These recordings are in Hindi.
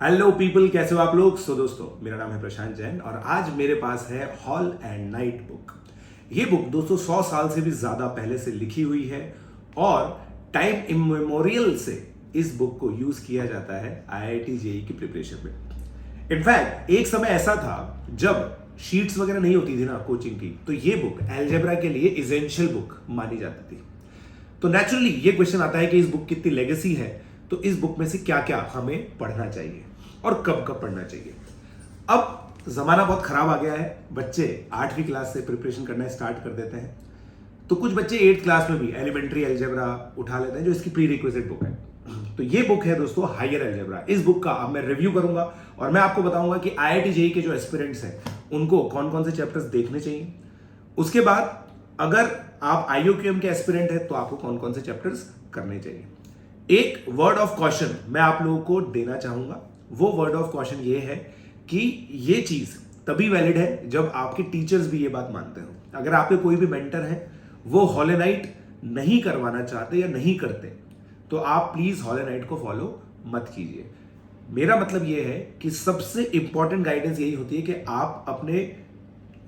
हेलो पीपल, कैसे हो आप लोग। दोस्तों, मेरा नाम है प्रशांत जैन और आज मेरे पास है हॉल एंड नाइट बुक। ये बुक दोस्तों 100 साल से भी ज्यादा पहले से लिखी हुई है और टाइम इमेमोरियल से इस बुक को यूज किया जाता है आईआईटी जेईई की प्रिपरेशन में। इनफैक्ट एक समय ऐसा था जब शीट्स वगैरह नहीं होती थी ना कोचिंग की, तो ये बुक अलजेब्रा के लिए इसेंशियल बुक मानी जाती थी। तो नेचुरली ये क्वेश्चन आता है कि इस बुक की कितनी लेगेसी है, तो इस बुक में से क्या क्या हमें पढ़ना चाहिए और कब कब पढ़ना चाहिए। अब जमाना बहुत खराब आ गया है, बच्चे 8वीं क्लास से प्रिपरेशन करना स्टार्ट कर देते हैं, तो कुछ बच्चे 8th क्लास में भी एलिमेंट्री अलजेब्रा उठा लेते हैं जो इसकी प्री रिक्विजिट बुक है। तो ये बुक है दोस्तों हायर अलजेब्रा। इस बुक का अब मैं रिव्यू करूंगा और मैं आपको बताऊंगा कि आईआईटी जेईई के जो एस्पिरेंट्स हैं उनको कौन कौन से चैप्टर्स देखने चाहिए। उसके बाद अगर आप आईओक्यूएम के एस्पिरेंट है तो आपको कौन कौन से चैप्टर्स करने चाहिए। एक वर्ड ऑफ कॉशन मैं आप लोगों को देना चाहूंगा। वो वर्ड ऑफ कॉशन ये है कि ये चीज तभी वैलिड है जब आपके टीचर्स भी ये बात मानते हो। अगर आपके कोई भी मेंटर है वो हॉलोनाइट नहीं करवाना चाहते या नहीं करते, तो आप प्लीज हॉलोनाइट को फॉलो मत कीजिए। मेरा मतलब ये है कि सबसे इंपॉर्टेंट गाइडेंस यही होती है कि आप अपने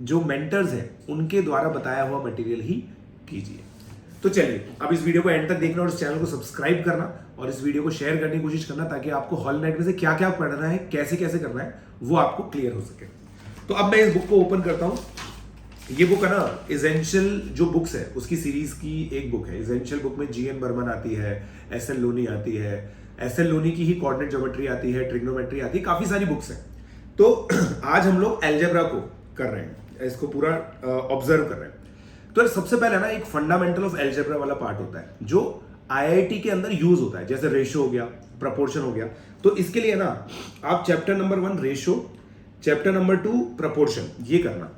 जो मेंटर्स हैं उनके द्वारा बताया हुआ मटेरियल ही कीजिए। तो चलिए अब इस वीडियो को एंड तक देखना और इस चैनल को सब्सक्राइब करना और इस वीडियो को शेयर करने की कोशिश करना, ताकि आपको हॉलोनाइट में से क्या क्या पढ़ना है, कैसे कैसे करना है, वो आपको क्लियर हो सके। तो अब मैं इस बुक को ओपन करता हूं। ये बुक है ना, इसेंशियल जो बुक्स है उसकी सीरीज की एक बुक है। इसेंशियल बुक में जीएन बर्मन आती है, एसएल लोनी आती है, एसएल लोनी की ही कोऑर्डिनेट ज्योमेट्री आती है, ट्रिग्नोमेट्री आती है, काफी सारी बुक्स हैं। तो आज हम लोग अलजेब्रा को कर रहे हैं, इसको पूरा ऑब्जर्व कर रहे हैं। तो सबसे पहले ना एक फंडामेंटल ऑफ अलजेब्रा वाला पार्ट होता है जो आईआईटी के अंदर यूज होता है, जैसे रेशो हो गया, प्रपोर्शन हो गया। तो इसके लिए ना आप chapter number 1 ratio, chapter number 2 proportion ये करना,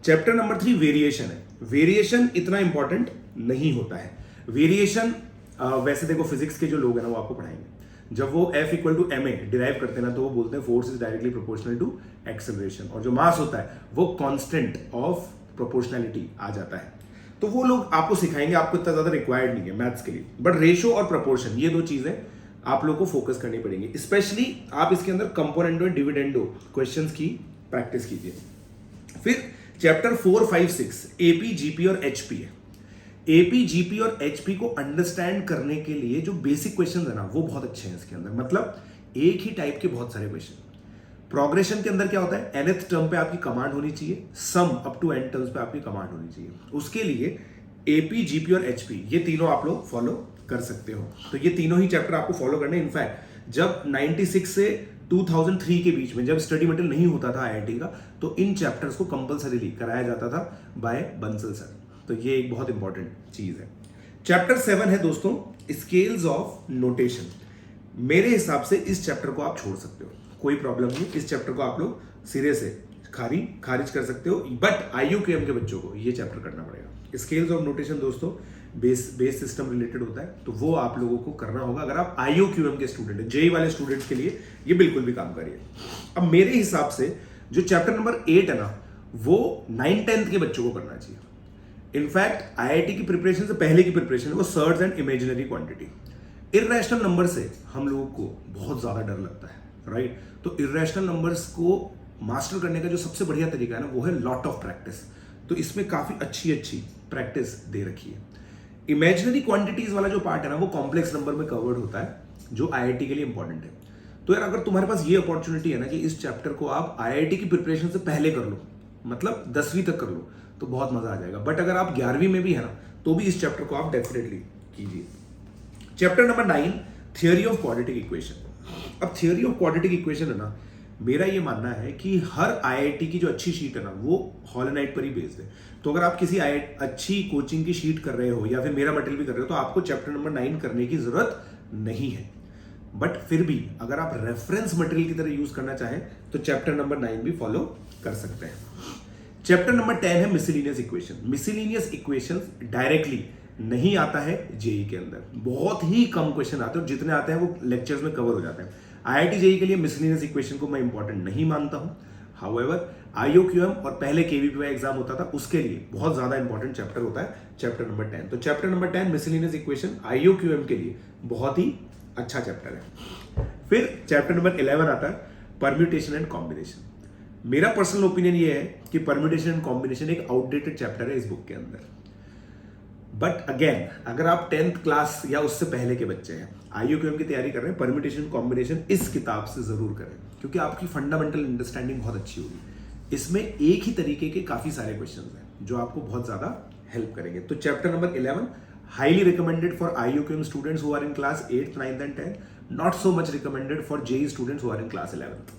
चैप्टर नंबर 3 वेरिएशन है। वेरिएशन इतना इंपॉर्टेंट नहीं होता है। वेरिएशन वैसे देखो फिजिक्स के जो लोग हैं ना वो आपको पढ़ाएंगे। जब वो F = ma डिराइव करते हैं ना, तो वो बोलते हैं force is directly proportional to acceleration, और जो मास होता है वो कांस्टेंट ऑफ प्रोपोर्शनैलिटी आ जाता है। तो वो लोग आपको सिखाएंगे, आपको इतना ज्यादा रिक्वायर्ड नहीं है मैथ्स के लिए। बट रेशो और प्रपोर्शन ये दो चीजें आप लोग को फोकस करनी पड़ेंगी। स्पेशली आप इसके अंदर कंपोनेंडो और डिविडेंडो क्वेश्चंस की प्रैक्टिस कीजिए। फिर चैप्टर 4, 5, 6 एपी, जीपी और एचपी है। एपी, जीपी और एचपी को अंडरस्टैंड करने के लिए जो बेसिक क्वेश्चन है ना वो बहुत अच्छे हैं इसके अंदर। मतलब एक ही टाइप के बहुत सारे क्वेश्चन। प्रोग्रेशन के अंदर क्या होता है, nth टर्म पे आपकी कमांड होनी चाहिए, sum up to n terms पे आपकी कमांड होनी चाहिए। उसके लिए एपी, जीपी और एचपी ये तीनों आप लोग फॉलो कर सकते हो। तो ये तीनों ही चैप्टर आपको फॉलो करने। इनफैक्ट जब 96 से 2003 के बीच में जब स्टडी मटेरियल नहीं होता था आईआईटी का, तो इन चैप्टर्स को कंपल्सरीली कराया जाता था बाय बंसल सर। तो ये एक बहुत इंपॉर्टेंट चीज है। चैप्टर 7 है दोस्तों स्केल्स ऑफ नोटेशन। मेरे हिसाब से इस चैप्टर को आप छोड़ सकते हो, कोई प्रॉब्लम नहीं। इस चैप्टर को आप लोग सिरे से खारिज कर सकते हो, बट आईयूक्यूएम के बच्चों को ये चैप्टर करना पड़ेगा। स्केल्स ऑफ नोटेशन दोस्तों बेस सिस्टम रिलेटेड होता है, तो वो आप लोगों को करना होगा अगर आप आईयूक्यूएम के स्टूडेंट हैं। जेईई वाले स्टूडेंट्स के लिए ये बिल्कुल भी काम करिए। अब मेरे हिसाब से जो चैप्टर नंबर 8 है ना, वो 9th-10th के बच्चों को करना चाहिए। इनफैक्ट आईआईटी की प्रिपरेशन से पहले की प्रिपरेशन है वो surds and imaginary quantity. Irrational number से हम लोगों को बहुत ज्यादा डर लगता है, राइट। तो इर्रेशनल नंबर्स को मास्टर करने का जो सबसे बढ़िया तरीका है ना वो है लॉट ऑफ प्रैक्टिस। तो इसमें काफी अच्छी प्रैक्टिस दे रखी है। इमेजिनरी क्वांटिटीज वाला जो पार्ट है ना वो कॉम्प्लेक्स नंबर में कवर्ड होता है, जो आईआईटी के लिए इंपॉर्टेंट है। तो यार अगर तुम्हारे पास ये अपॉर्चुनिटी है ना कि इस चैप्टर को आप आईआईटी की प्रिपरेशन से पहले कर लो, मतलब 10वीं तक कर लो, तो बहुत मजा आ जाएगा। बट अगर आप 11वीं में भी है ना, तो भी इस चैप्टर को आप डेफिनेटली कीजिए। Chapter number 9 theory of quadratic equation. अब थियोरी ऑफ क्वाड्रेटिक इक्वेशन है ना, मेरा ये मानना है कि हर आईआईटी की जो अच्छी शीट है ना वो हॉलोनाइट पर ही बेस्ड है। तो अगर आप किसी अच्छी कोचिंग की शीट कर रहे हो या फिर मेरा मटेरियल भी कर रहे हो, तो आपको चैप्टर नंबर 9 करने की जरूरत नहीं है। बट फिर भी अगर आप रेफरेंस मटेरियल की तरह यूज करना चाहें तो चैप्टर नंबर 9 भी फॉलो कर सकते हैं। चैप्टर नंबर 10 है miscellaneous equation. Miscellaneous equation directly नहीं आता है जेईई के अंदर, बहुत ही कम क्वेश्चन आते हैं, और जितने आते हैं वो लेक्चर्स में कवर हो जाते हैं। आईआईटी जेईई के लिए मिसलिनियस इक्वेशन को मैं इंपॉर्टेंट नहीं मानता हूं। हाउएवर आईओक्यूएम और पहले केवीपीवाई एग्जाम होता था, उसके लिए बहुत ज्यादा इंपॉर्टेंट चैप्टर होता है चैप्टर नंबर 10। तो चैप्टर नंबर 10 मिसलिनियस इक्वेशन आईओक्यूएम के लिए बहुत ही अच्छा चैप्टर है। फिर चैप्टर नंबर 11 आता है परम्यूटेशन एंड कॉम्बिनेशन। मेरा पर्सनल ओपिनियन ये है कि परम्यूटेशन एंड कॉम्बिनेशन एक आउटडेटेड चैप्टर है इस बुक के अंदर। बट अगेन, अगर आप 10th क्लास या उससे पहले के बच्चे हैं, IUQM की तैयारी कर रहे हैं, परम्यूटेशन कॉम्बिनेशन इस किताब से जरूर करें, क्योंकि आपकी फंडामेंटल अंडरस्टैंडिंग बहुत अच्छी होगी। इसमें एक ही तरीके के काफी सारे क्वेश्चंस हैं जो आपको बहुत ज्यादा हेल्प करेंगे। तो chapter number 11 highly recommended for IUQM students who are in class 8th, 9th and 10th, not so much recommended for JEE students who are in class 11th।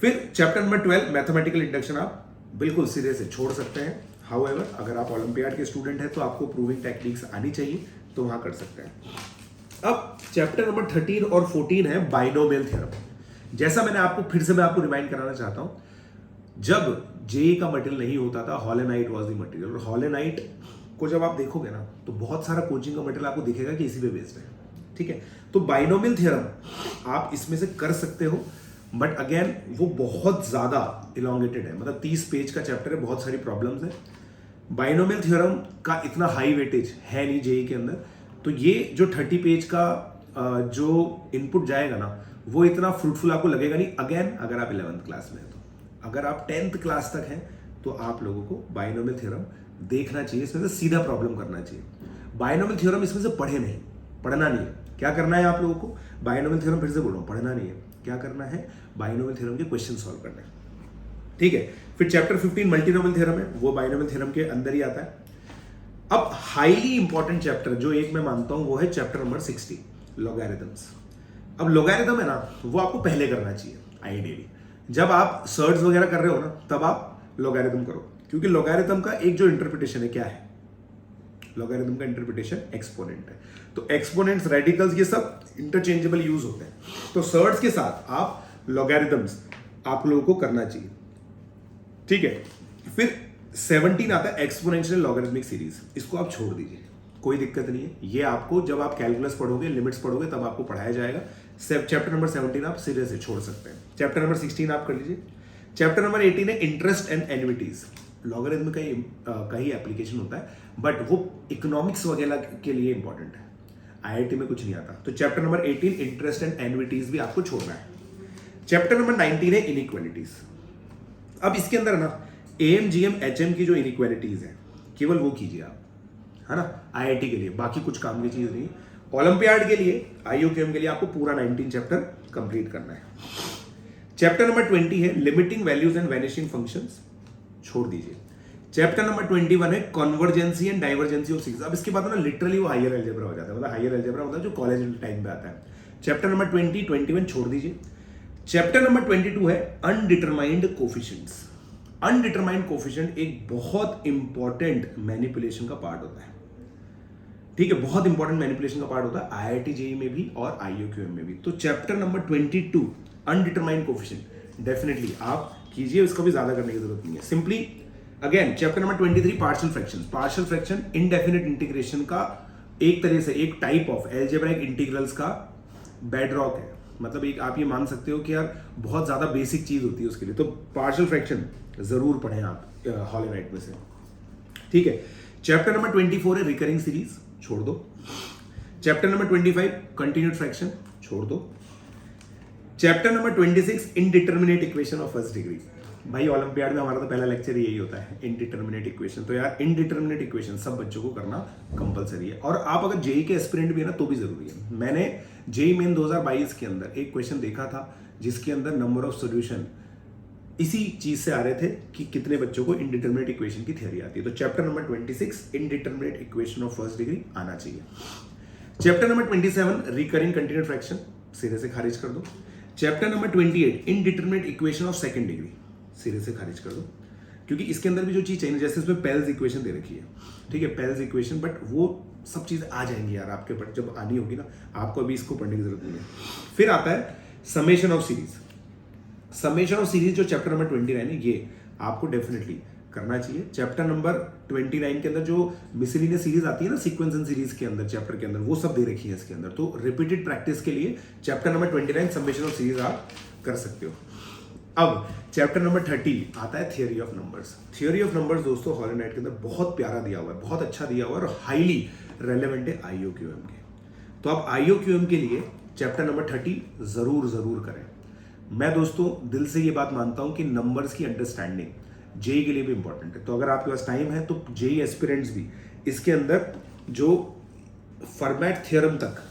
फिर चैप्टर नंबर 12 मैथमेटिकल इंडक्शन आप बिल्कुल सिरे से छोड़ सकते हैं। हाउएवर, अगर आप ओलंपियाड के स्टूडेंट हैं तो आपको प्रूविंग टेक्निक्स आनी चाहिए, तो वहां कर सकते हैं। अब चैप्टर नंबर 13 और 14 है बाइनोमियल थ्योरम। जैसा मैं आपको रिमाइंड कराना चाहता हूं, जब जेई का मटेरियल नहीं होता था, हॉलेनाइट वाज द मटेरियल, और हॉलेनाइट को जब आप देखोगे ना तो बहुत सारा कोचिंग का मटेरियल आपको दिखेगा कि इसी पे बेस्ड है। ठीक है, तो बाइनोमियल थ्योरम आप इसमें से कर सकते हो, बट अगेन वो बहुत ज्यादा इलोंगेटेड है, मतलब 30 पेज का चैप्टर है, बहुत सारी प्रॉब्लम्स है। बाइनोमियल थ्योरम का इतना हाई वेटेज है नहीं जेई के अंदर, तो ये जो 30 पेज का जो इनपुट जाएगा ना, वो इतना फ्रूटफुल आपको लगेगा नहीं। अगेन, अगर आप 11th क्लास में हैं तो, अगर आप 10th क्लास तक हैं तो आप लोगों को बाइनोमियल थ्योरम देखना चाहिए, इसमें से सीधा प्रॉब्लम करना चाहिए। बाइनोमियल थ्योरम इसमें से पढ़ना नहीं है। क्या करना है आप लोगों को? बाइनोमियल थ्योरम, फिर से बोल रहा हूं, पढ़ना नहीं है। क्या करना है? बाइनोमियल थ्योरम के क्वेश्चन सॉल्व करना है। ठीक है, फिर चैप्टर 15 मल्टीनोमियल थ्योरम है, वो बाइनोमियल थ्योरम के अंदर ही आता है। अब हाईली इंपॉर्टेंट चैप्टर जो एक मैं मानता हूं वो है चैप्टर नंबर 60 लॉगरिथम्स। अब लॉगरिथम है ना, वो आपको पहले करना चाहिए आइडियली। जब आप सर्ट्स वगैरह कर रहे हो ना, तब आप लॉगरिथम करो, क्योंकि लॉगरिथम का एक जो इंटरप्रिटेशन है, क्या है लॉगरिथम का इंटरप्रिटेशन? एक्सपोनेंट है। तो एक्सपोनेंट्स, रेडिकल्स, ये सब इंटरचेंजेबल यूज होते हैं। तो सर्ट्स के साथ आप लॉगरिथम्स आप लोगों को करना चाहिए। ठीक है, फिर 17 आता है एक्सपोनेंशियल लॉगरिथमिक सीरीज। इसको आप छोड़ दीजिए, कोई दिक्कत नहीं है। ये आपको जब आप कैलकुलस पढ़ोगे, लिमिट्स पढ़ोगे, तब आपको पढ़ाया जाएगा। चैप्टर नंबर 17 आप सिरे से छोड़ सकते हैं। चैप्टर नंबर 16 आप कर लीजिए। चैप्टर नंबर 18 है इंटरेस्ट एंड एन्युइटीज। लॉगरिथम का ही एप्लीकेशन होता है, बट वो इकोनॉमिक्स वगैरह के लिए इंपॉर्टेंट है, IIT में कुछ नहीं आता। तो चैप्टर नंबर 18 इंटरेस्ट एंड एन्युइटीज भी आपको छोड़ना है। चैप्टर नंबर 19 है इनइक्वालिटीज। अब इसके अंदर ना AM, GM, HM की जो इनइक्वालिटीज है, केवल वो कीजिए आप, है ना, IIT के लिए, बाकी कुछ काम की चीज नहीं। ओलंपियाड के लिए, IUQM के लिए आपको पूरा 19 चैप्टर कंप्लीट करना है। चैप्टर नंबर 20 है limiting values and vanishing functions, छोड़ दीजिए। चैप्टर नंबर 21 है कन्वर्जेंसी एंड डाइवर्जेंसी ऑफ सीरीज। अब इसके बाद ना लिटरली वो हायर अलजेब्रा हो जाता है, मतलब हायर अलजेब्रा होता है जो कॉलेज टाइम पे आता है। चैप्टर नंबर 20, 21 छोड़ दीजिए। चैप्टर नंबर 22 है अनडिटरमाइंड कोफिशिएंट्स। अनडिटरमाइंड कोफिशिएंट एक बहुत इंपॉर्टेंट मैनिपुलेशन का पार्ट होता है। ठीक है, बहुत इंपॉर्टेंट मैनिपुलेशन का पार्ट होता है IIT JEE में भी और IUQM में भी। तो chapter number 22 undetermined coefficient definitely आप कीजिए, इसको भी ज्यादा करने की जरूरत नहीं है। Simply again chapter number 23 partial fraction. Partial fraction indefinite integration का एक तरह से एक टाइप ऑफ अलजेब्रिक इंटीग्रल्स का बेडरॉक है, मतलब एक आप ये मान सकते हो कि यार बहुत ज्यादा बेसिक चीज होती है उसके लिए। तो पार्शियल फ्रैक्शन जरूर पढ़ें आप हॉलेनाइट में से। ठीक है, चैप्टर नंबर 24 है रिकरिंग सीरीज, छोड़ दो। चैप्टर नंबर 25 कंटिन्यूड फ्रैक्शन, छोड़ दो। Chapter number 26 indeterminate equation of first degree. भाई ओलंपियाड में हमारा तो पहला लेक्चर यही होता है, इनडिटरमिनेट इक्वेशन। तो यार इनडिटरमिनेट इक्वेशन सब बच्चों को करना कंपलसरी है, और आप अगर जेई के एस्पिरेंट भी है ना तो भी जरूरी है। मैंने जेई मेन 2022 के अंदर एक क्वेश्चन देखा था जिसके अंदर नंबर ऑफ सॉल्यूशन इसी चीज से आ रहे थे कि कितने बच्चों को इनडिटरमिनेट इक्वेशन की थ्योरी आती है। तो chapter number 26 indeterminate equation of first degree आना चाहिए। Chapter number 27 recurring continued fraction, सिरे से खारिज कर दो। Chapter number 28 indeterminate equation of second degree, सिरे से खारिज कर दो, क्योंकि इसके अंदर भी जो चीज चाहिए, जैसे इसमें पेल्स इक्वेशन दे रखी है, ठीक है, पेल्स इक्वेशन, बट वो सब चीजें आ जाएंगी यार आपके, बट जब आनी होगी ना, आपको अभी इसको पढ़ने की जरूरत नहीं है। फिर आता है summation of series. Summation of series जो चैप्टर नंबर 29 है, ये आपको डेफिनेटली करना चाहिए। चैप्टर नंबर 29 के अंदर जो मिसलिनियस सीरीज आती है ना, सीक्वेंस एंड सीरीज के अंदर, चैप्टर के अंदर वो सब दे रखी है इसके अंदर। तो रिपीटेड प्रैक्टिस के लिए chapter number 29 summation of series आप कर सकते हो। अब चैप्टर नंबर 30 आता है theory of numbers. Theory of numbers दोस्तों हॉलेनाइट के अंदर बहुत प्यारा दिया हुआ है, बहुत अच्छा दिया हुआ है और हाईली रेलेवेंट है IUQM के। तो आप IUQM के लिए चैप्टर नंबर 30 जरूर करें। मैं दोस्तों दिल से ये बात मानता हूं कि नंबर्स की अंडरस्टैंडिंग जेई के लिए भी इंपॉर्टेंट है। तो अगर आपके पास टाइम है तो जेई एस्पिरेंट्स भी इसके अंदर जो फॉर्मेट थ्योरम तक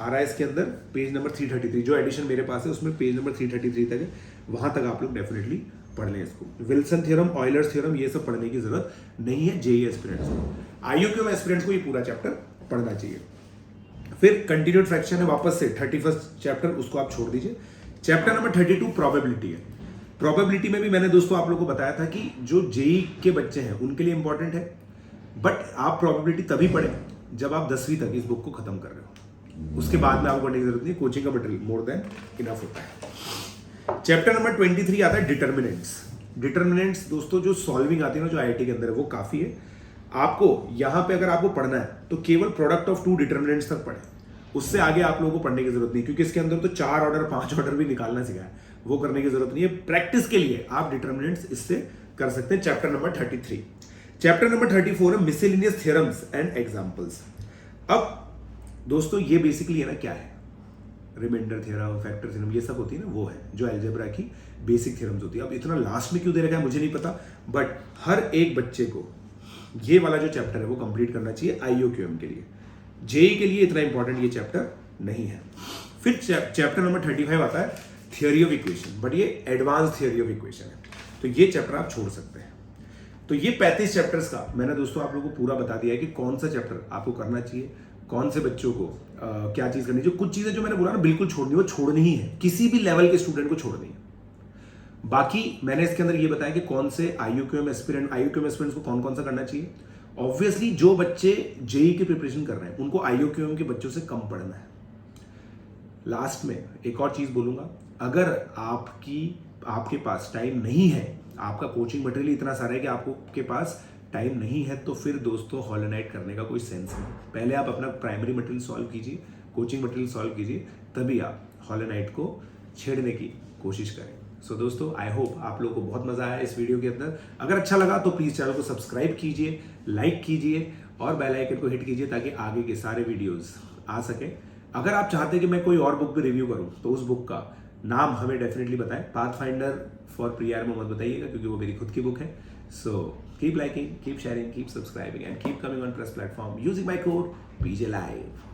आ रहा है, इसके अंदर पेज नंबर 333 जो एडिशन मेरे पास है उसमें पेज नंबर 333 तक है, वहां तक आप लोग डेफिनेटली पढ़ लें इसको। विल्सन थ्योरम, ऑयलर्स थ्योरम, ये सब पढ़ने की जरूरत नहीं है जेई एस्पिरेंट्स को। आईयूक्यूएम एस्पिरेंट्स को ये पूरा चैप्टर पढ़ना चाहिए। फिर कंटिन्यूड फ्रैक्शन है वापस से 31st चैप्टर, उसको आप छोड़ दीजिए। चैप्टर नंबर 32 प्रोबेबिलिटी है। प्रोबेबिलिटी में भी मैंने दोस्तों आप लोगों को बताया था कि जो जेई के बच्चे हैं उनके लिए इंपॉर्टेंट है, बट आप प्रोबेबिलिटी तभी पढ़ें जब आप 10वीं तक इस बुक को खत्म कर रहे हो। उसके बाद में आपको पढ़ने की जरूरत नहीं, कोचिंग का मटेरियल मोर देन इनफ होता है। चैप्टर नंबर 23 आता है डिटर्मिनेंट्स। डिटर्मिनेंट्स दोस्तों जो सॉल्विंग आती है ना, जो आईआईटी के अंदर है, वो काफी है। आपको यहां पे अगर आपको पढ़ना है तो केवल प्रोडक्ट ऑफ 2 डिटर्मिनेंट्स तक पढ़े, उससे आगे आप लोगों को पढ़ने की जरूरत नहीं, क्योंकि इसके अंदर तो 4 ऑर्डर 5 ऑर्डर भी निकालना सिखाया है, वो करने की जरूरत नहीं है। प्रैक्टिस के लिए आप डिटर्मिनेंट्स इससे कर सकते हैं। Chapter number 33। चैप्टर नंबर 34 है मिसलेनियस थ्योरम्स एंड एग्जांपल्स। अब दोस्तों ये बेसिकली है ना, क्या है, रिमाइंडर थ्योरम, फैक्टर थ्योरम, ये सब होती है ना, वो है जो अलजेब्रा की बेसिक थ्योरम्स होती है। अब इतना लास्ट में क्यों दे रखा है मुझे नहीं पता, बट हर एक बच्चे को ये वाला जो चैप्टर है वो कंप्लीट करना चाहिए आईयूक्यूएम के लिए। जेई के लिए इतना इंपॉर्टेंट ये चैप्टर नहीं है। फिर चैप्टर नंबर 35 आता है थियोरी ऑफ इक्वेशन, बट ये एडवांस थियोरी ऑफ इक्वेशन है, तो ये चैप्टर आप छोड़ सकते हैं। तो ये 35 चैप्टर्स का मैंने दोस्तों आप लोगों को पूरा बता दिया है कि कौन सा चैप्टर आपको करना चाहिए, कौन से बच्चों को क्या चीज करनी चाहिए। कुछ चीजें जो मैंने बोला ना बिल्कुल छोड़नी, वो छोड़नी ही है, किसी भी लेवल के स्टूडेंट को छोड़नी है। बाकी मैंने इसके अंदर ये बताया कि कौन से आईयूक्यूएम एस्पिरेंट्स को कौन कौन सा करना चाहिए। ऑब्वियसली जो बच्चे जेई की प्रिपरेशन कर रहे हैं उनको आईयूक्यूएम के बच्चों से कम पढ़ना है। लास्ट में एक और चीज बोलूंगा, अगर आपके पास टाइम नहीं है, आपका कोचिंग मटेरियल इतना सारा है कि आपके पास टाइम नहीं है, तो फिर दोस्तों हॉलो नाइट करने का कोई सेंस नहीं। पहले आप अपना प्राइमरी मटेरियल सॉल्व कीजिए, कोचिंग मटेरियल सॉल्व कीजिए, तभी आप हॉलो नाइट को छेड़ने की कोशिश करें। सो दोस्तों आई होप आप लोगों को बहुत मजा आया इस वीडियो के अंदर। अगर अच्छा लगा तो प्लीज चैनल को सब्सक्राइब कीजिए, लाइक कीजिए और बेल आइकन को हिट कीजिए ताकि आगे के सारे वीडियोस आ सके। अगर आप चाहते हैं कि मैं कोई और बुक भी रिव्यू करूं तो उस बुक का नाम हमें डेफिनेटली बताएं। पाथफाइंडर फॉर प्रियर में मत बताइएगा क्योंकि वो मेरी खुद की बुक है। So keep liking, keep sharing, keep subscribing and keep coming on press platform using my code PJ Live।